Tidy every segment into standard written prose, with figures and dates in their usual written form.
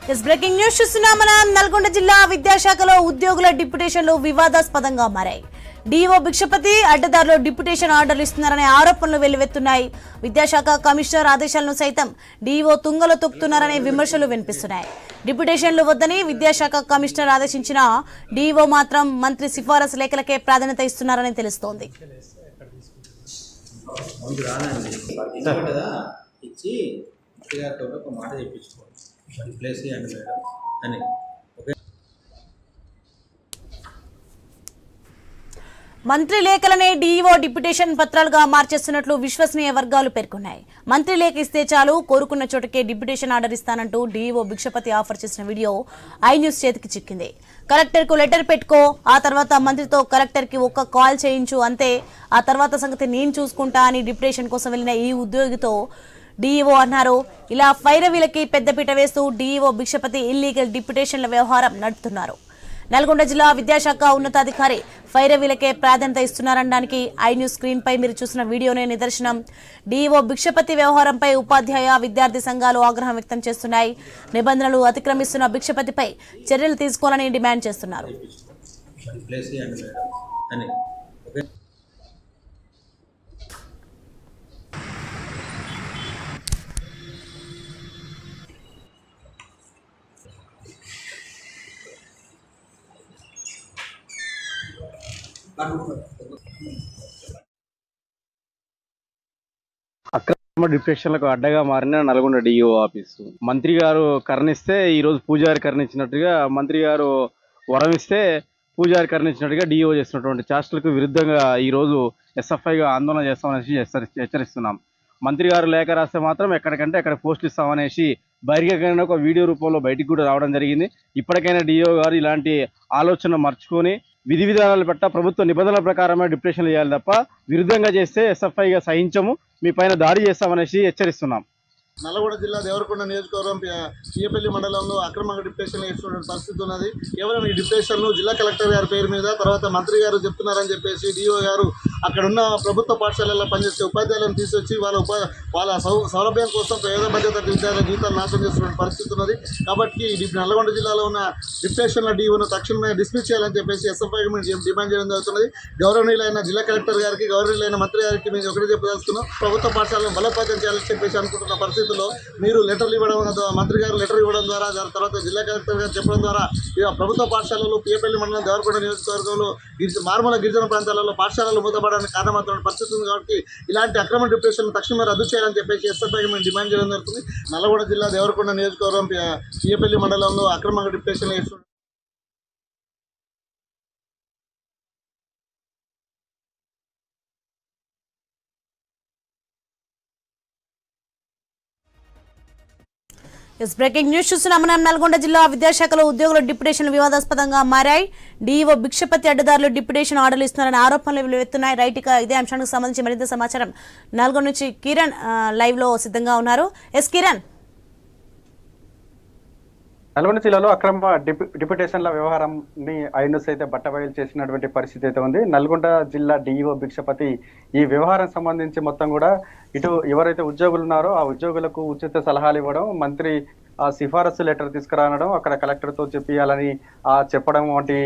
Breaking news చూస్తున్నాం. మనం నల్గొండ జిల్లా విద్యాశాఖలో ఉద్యోగుల డిప్యుటేషన్లు వివాదాస్పదంగా మారాయి. డిఓ భిక్షపతి అడ్డదారిలో డిప్యుటేషన్ ఆర్డర్లు ఇస్తున్నారనే ఆరోపణలు వెల్లువెత్తున్నాయి. విద్యాశాఖ కమిషనర్ ఆదేశాలను సైతం డిఓ తుంగలో తొక్కుతున్నారనే విమర్శలు వినిపిస్తున్నాయి. డిప్యుటేషన్లు వద్దని విద్యాశాఖ కమిషనర్ ఆదేశించిన డిఓ మాత్రం మంత్రి సిఫారసు లేఖలకే ప్రాధాన్యత ఇస్తున్నారని తెలుస్తోంది. మంత్రి లేఖలనే డీఈఓ డిప్యుటేషన్ పత్రాలుగా మార్చేస్తున్నట్లు విశ్వసనీయ వర్గాలు పేర్కొన్నాయి. మంత్రి లేఖ ఇస్తే చాలు, కోరుకున్న చోటకే డిప్యుటేషన్ ఆర్డర్ ఇస్తానంటూ డీఈఓ భిక్షపతి ఆఫర్ చేసిన వీడియో ఐ న్యూస్ చేతికి చిక్కింది. కలెక్టర్ కు లెటర్ పెట్టుకో, ఆ తర్వాత మంత్రితో కలెక్టర్ కి ఒక్క కాల్ చేయించు, అంతే, ఆ తర్వాత సంగతి నేను చూసుకుంటా అని డిప్యుటేషన్ కోసం వెళ్లిన ఈ ఉద్యోగితో డీఈఓ అన్నారు. ఇలా ఫైరవీలకి పెద్దపీట వేస్తూ డీఈఓ భిక్షపతి ఇల్లీగల్ డిప్యుటేషన్ల వ్యవహారం నడుపుతున్నారు. నల్గొండ జిల్లా విద్యాశాఖ ఉన్నతాధికారి ఫైరవీలకే ప్రాధాన్యత ఇస్తున్నారనడానికి ఐ న్యూస్ స్క్రీన్ పై మీరు చూసిన వీడియోనే నిదర్శనం. డీఓ భిక్షపతి వ్యవహారంపై ఉపాధ్యాయ విద్యార్థి సంఘాలు ఆగ్రహం వ్యక్తం చేస్తున్నాయి. నిబంధనలు అతిక్రమిస్తున్న భిక్షపతిపై చర్యలు తీసుకోవాలని డిమాండ్ చేస్తున్నారు. అక్రమ డిప్యుటేషన్లకు అడ్డగా మారిన నల్గొండ డిఓ ఆఫీసు. మంత్రి గారు కరుణిస్తే ఈ రోజు పూజారి కరుణించినట్టుగా, మంత్రి గారు వరం ఇస్తే పూజారి కరుణించినట్టుగా డిఓ చేస్తున్నటువంటి చేష్టలకు విరుద్ధంగా ఈ రోజు ఎస్ఎఫ్ఐగా ఆందోళన చేస్తామనేసి హెచ్చరిస్తున్నాం. మంత్రి గారు లేఖ రాస్తే మాత్రం ఎక్కడికంటే అక్కడ పోస్టులు ఇస్తామనేసి బహిరంగంగా ఒక వీడియో రూపంలో బయటికి కూడా రావడం జరిగింది. ఇప్పటికైనా డిఓ గారు ఇలాంటి ఆలోచన మర్చుకొని విధి విధానాలు పట్ల ప్రభుత్వ నిబంధనల ప్రకారమే డిప్యుటేషన్లు చేయాలి తప్ప విరుద్ధంగా చేస్తే ఎస్ఎఫ్ఐగా సహించము, మీ పైన దాడి చేస్తామనేసి హెచ్చరిస్తున్నాం. నల్గొండ జిల్లా దేవరకొండ నియోజకవర్గం చీయపల్లి మండలంలో అక్రమంగా డిప్యుటేషన్లు ఇస్తున్న పరిస్థితి ఉన్నది. కేవలం ఈ డిప్యుటేషన్లు జిల్లా కలెక్టర్ గారి పేరు మీద, తర్వాత మంత్రి గారు చెప్తున్నారని చెప్పేసి డిఓ గారు అక్కడ ఉన్న ప్రభుత్వ పాఠశాలల్లో పనిచేసే ఉపాధ్యాయులను తీసుకొచ్చి వాళ్ళ సౌలభ్యం కోసం పేద భద్రత విద్యార్థుల జీవితాలు నాశనం చేస్తున్న పరిస్థితి ఉన్నది. కాబట్టి నల్గొండ జిల్లాలో ఉన్న డిప్యుటేషన్ల డిఓను తక్షణమే డిస్మిస్ చేయాలని చెప్పేసి ఎస్ఎఫ్ఐ డిమాండ్ చేయడం జరుగుతున్నది. గౌరవనీయులైన జిల్లా కలెక్టర్ గారికి, గౌరవనీయులైన మంత్రి గారికి మేము ఒకటే చెప్పదలుచుకున్నాం. ప్రభుత్వ పాఠశాలను బలోపేతం చేయాలని చెప్పేసి అనుకుంటున్న పరిస్థితుల్లో మీరు లెటర్లు ఇవ్వడం, మంత్రి గారు లెటర్ ఇవ్వడం ద్వారా, తర్వాత జిల్లా కలెక్టర్ గారు చెప్పడం ద్వారా ప్రభుత్వ పాఠశాలలు చీయపల్లి మండలం దేవరకొండ నియోజకవర్గంలో మారుమూల గిరిజన ప్రాంతాలలో పాఠశాలలు మూతపడడానికి కారణమవుతున్న పరిస్థితి ఉంది. కాబట్టి ఇలాంటి అక్రమ డిప్యుటేషన్ తక్షణమే రద్దు చేయాలని చెప్పేసి ఎస్ఎఫ్ఐకి మేము డిమాండ్ చేయడం జరుగుతుంది. నల్గొండ జిల్లా దేవరకొండ నియోజకవర్గం చీయపల్లి మండలంలో అక్రమంగా డిప్యుటేషన్ చేస్తున్నారు. బ్రేకింగ్ న్యూస్ చూస్తున్నాం. మనం నల్గొండ జిల్లా విద్యాశాఖలో ఉద్యోగుల డిప్యుటేషన్లు వివాదాస్పదంగా మారాయి. డీఓ భిక్షపతి అడ్డదారులు డిప్యుటేషన్ ఆర్డర్లు ఇస్తున్నారని ఆరోపణలు వెల్లువెత్తున్నాయి. రైట్, ఇక ఇదే అంశానికి సంబంధించి మరింత సమాచారం నల్గొండ నుంచి కిరణ్ లైవ్ లో సిద్ధంగా ఉన్నారు. ఎస్ కిరణ్. నల్గొండ జిల్లాలో అక్రమ డిప్యుటేషన్ల వ్యవహారాన్ని ఐన్యూస్ అయితే బట్టబయలు చేసినటువంటి పరిస్థితి అయితే ఉంది. నల్గొండ జిల్లా డిఈఓ భిక్షపతి ఈ వ్యవహారం సంబంధించి మొత్తం కూడా ఇటు ఎవరైతే ఉద్యోగులు ఉన్నారో ఆ ఉద్యోగులకు ఉచిత సలహాలు ఇవ్వడం, మంత్రి సిఫారసు లెటర్ తీసుకురావడం, అక్కడ కలెక్టర్ తో చెప్పాలని చెప్పడం వంటి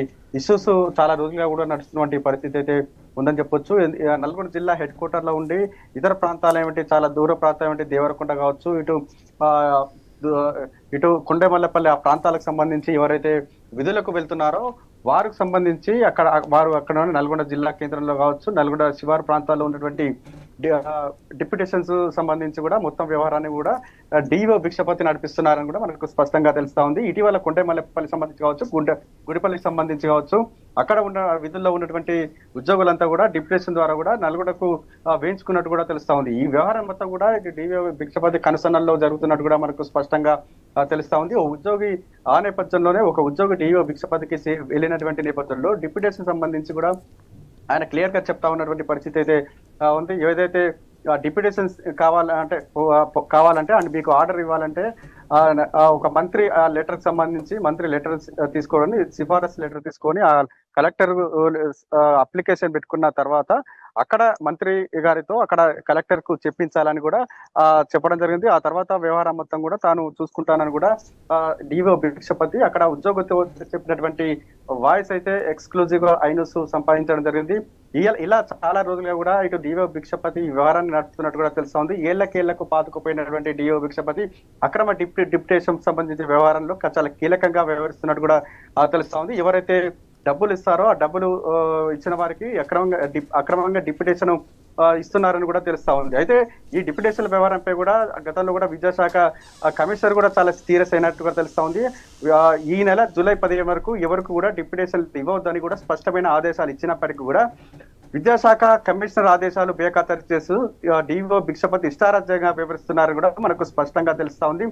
ఇష్యూస్ చాలా రోజులుగా కూడా నడుస్తున్నటువంటి పరిస్థితి అయితే ఉందని చెప్పొచ్చు. నల్గొండ జిల్లా హెడ్ క్వార్టర్ లో ఉండి ఇతర ప్రాంతాలు ఏమిటి, చాలా దూర ప్రాంతం ఏమిటి, దేవరకొండ కావచ్చు, ఇటు కొండమల్లపల్లి ఆ ప్రాంతాలకు సంబంధించి ఎవరైతే విధులకు వెళ్తున్నారో వారికి సంబంధించి అక్కడ నల్గొండ జిల్లా కేంద్రంలో కావచ్చు, నల్గొండ శివారు ప్రాంతాల్లో ఉన్నటువంటి డిప్యుటేషన్స్ సంబంధించి కూడా మొత్తం వ్యవహారాన్ని కూడా డిఓ భిక్షపతి నడిపిస్తున్నారని కూడా మనకు స్పష్టంగా తెలుస్తా ఉంది. ఇటీవల కొండమల్లపల్లి సంబంధించి కావచ్చు, గుడిపల్లికి సంబంధించి కావచ్చు, అక్కడ ఉన్న విధుల్లో ఉన్నటువంటి ఉద్యోగులంతా కూడా డిప్యుటేషన్ ద్వారా కూడా నల్గొండకు వేయించుకున్నట్టు కూడా తెలుస్తా ఉంది. ఈ వ్యవహారం మొత్తం కూడా డిఓ భిక్షపతి కనుసన్నల్లో జరుగుతున్నట్టు కూడా మనకు స్పష్టంగా తెలుస్తా ఉంది. ఓ ఉద్యోగి ఆ నేపథ్యంలోనే ఒక ఉద్యోగి డిఓ భిక్షపతికి వెళ్ళినటువంటి నేపథ్యంలో డిప్యుటేషన్ సంబంధించి కూడా ఆయన క్లియర్ గా చెప్తా ఉన్నటువంటి పరిస్థితి అయితే ఉంది. ఏదైతే డిప్యుటేషన్స్ కావాలంటే అండ్ మీకు ఆర్డర్ ఇవ్వాలంటే ఒక మంత్రి లెటర్ సంబంధించి మంత్రి లెటర్ తీసుకోవడం, సిఫారసు లెటర్ తీసుకొని ఆ కలెక్టర్ అప్లికేషన్ పెట్టుకున్న తర్వాత అక్కడ మంత్రి గారితో అక్కడ కలెక్టర్ కు చెప్పించాలని కూడా చెప్పడం జరిగింది. ఆ తర్వాత వ్యవహారం మొత్తం కూడా తాను చూసుకుంటానని కూడా డిఓ భిక్షపతి అక్కడ ఉద్యోగంతో చెప్పినటువంటి వాయిస్ అయితే ఎక్స్క్లూజివ్ గా ఐన్యూస్ సంపాదించడం జరిగింది. ఇలా చాలా రోజులుగా కూడా ఇటు డిఓ భిక్షపతి వ్యవహారాన్ని నడుపుతున్నట్టు కూడా తెలుస్తా ఉంది. ఏళ్లకు పాతుకుపోయినటువంటి డిఓ భిక్షపతి అక్రమ డిప్యుటేషన్ సంబంధించిన వ్యవహారంలో చాలా కీలకంగా వ్యవహరిస్తున్నట్టు కూడా తెలుస్తా ఉంది. ఎవరైతే డబ్బులు ఇస్తారో ఆ డబ్బులు ఇచ్చిన వారికి అక్రమంగా డిప్యుటేషన్ ఇస్తున్నారని కూడా తెలుస్తా ఉంది. అయితే ఈ డిప్యుటేషన్ వ్యవహారంపై కూడా గతంలో కూడా విద్యాశాఖ కమిషనర్ కూడా చాలా సీరియస్ అయినట్టుగా తెలుస్తా ఉంది. ఈ నెల జూలై 15 వరకు ఎవరికి కూడా డిప్యుటేషన్ ఇవ్వవద్దని కూడా స్పష్టమైన ఆదేశాలు ఇచ్చినప్పటికీ కూడా విద్యాశాఖ కమిషనర్ ఆదేశాలు బేఖాతరు చేస్తూ డిఓ భిక్షపతి ఇష్టారాజ్యంగా వివరిస్తున్నారని కూడా మనకు స్పష్టంగా తెలుస్తా ఉంది.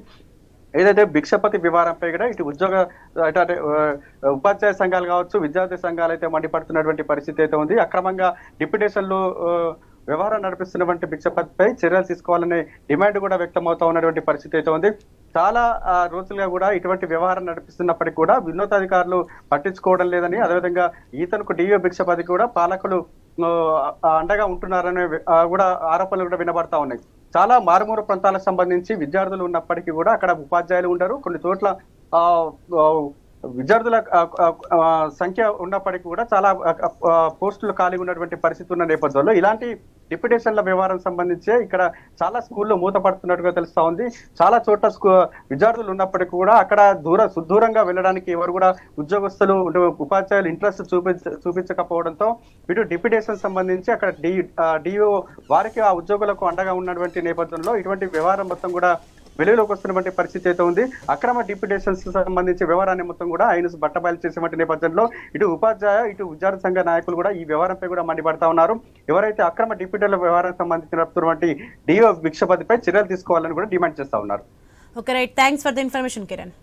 ఏదైతే భిక్షపతి వ్యవహారంపై కూడా ఇటు ఉపాధ్యాయ సంఘాలు కావచ్చు, విద్యార్థి సంఘాలు అయితే మండిపడుతున్నటువంటి పరిస్థితి అయితే ఉంది. అక్రమంగా డిప్యుటేషన్లు వ్యవహారం నడిపిస్తున్నటువంటి భిక్షపతిపై చర్యలు తీసుకోవాలనే డిమాండ్ కూడా వ్యక్తమవుతా ఉన్నటువంటి పరిస్థితి అయితే ఉంది. చాలా రోజులుగా కూడా ఇటువంటి వ్యవహారం నడిపిస్తున్నప్పటికీ కూడా ఉన్నతాధికారులు పట్టించుకోవడం లేదని, అదేవిధంగా ఈతనుకు డిఓ భిక్షపతి కూడా పాలకులు అండగా ఉంటున్నారనే కూడా ఆరోపణలు కూడా వినబడతా ఉన్నాయి. చాలా మారుమూల ప్రాంతాలకు సంబంధించి విద్యార్థులు ఉన్నప్పటికీ కూడా అక్కడ ఉపాధ్యాయులు ఉండరు. కొన్ని చోట్ల విద్యార్థుల సంఖ్య ఉన్నప్పటికీ కూడా చాలా పోస్టులు ఖాళీ ఉన్నటువంటి పరిస్థితి ఉన్న నేపథ్యంలో ఇలాంటి డిప్యుటేషన్ల వ్యవహారం సంబంధించి ఇక్కడ చాలా స్కూళ్ళు మూతపడుతున్నట్టుగా తెలుస్తా ఉంది. చాలా చోట్ల విద్యార్థులు ఉన్నప్పటికీ కూడా అక్కడ సుదూరంగా వెళ్ళడానికి ఎవరు కూడా ఉద్యోగస్తులు ఉపాధ్యాయులు ఇంట్రెస్ట్ చూపించకపోవడంతో ఇటు డిప్యుటేషన్ సంబంధించి అక్కడ డిఓ వారికి ఆ ఉద్యోగులకు అండగా ఉన్నటువంటి నేపథ్యంలో ఇటువంటి వ్యవహారం మొత్తం కూడా వెలుగులోకి వస్తున్నటువంటి పరిస్థితి అయితే ఉంది. అక్రమ డిప్యుటేషన్స్ సంబంధించి వ్యవహారాన్ని మొత్తం కూడా ఆయన బట్టబయలు చేసేటువంటి నేపథ్యంలో ఇటు ఉపాధ్యాయ ఇటు విద్యార్థి సంఘ నాయకులు కూడా ఈ వ్యవహారంపై కూడా మండిపడతా ఉన్నారు. ఎవరైతే అక్రమ డిప్యుటేషన్ల వ్యవహారానికి సంబంధించినటువంటి డిఓ భిక్షపతిపై చర్యలు తీసుకోవాలని కూడా డిమాండ్ చేస్తా ఉన్నారు. Okay right, thanks for the information Kiran.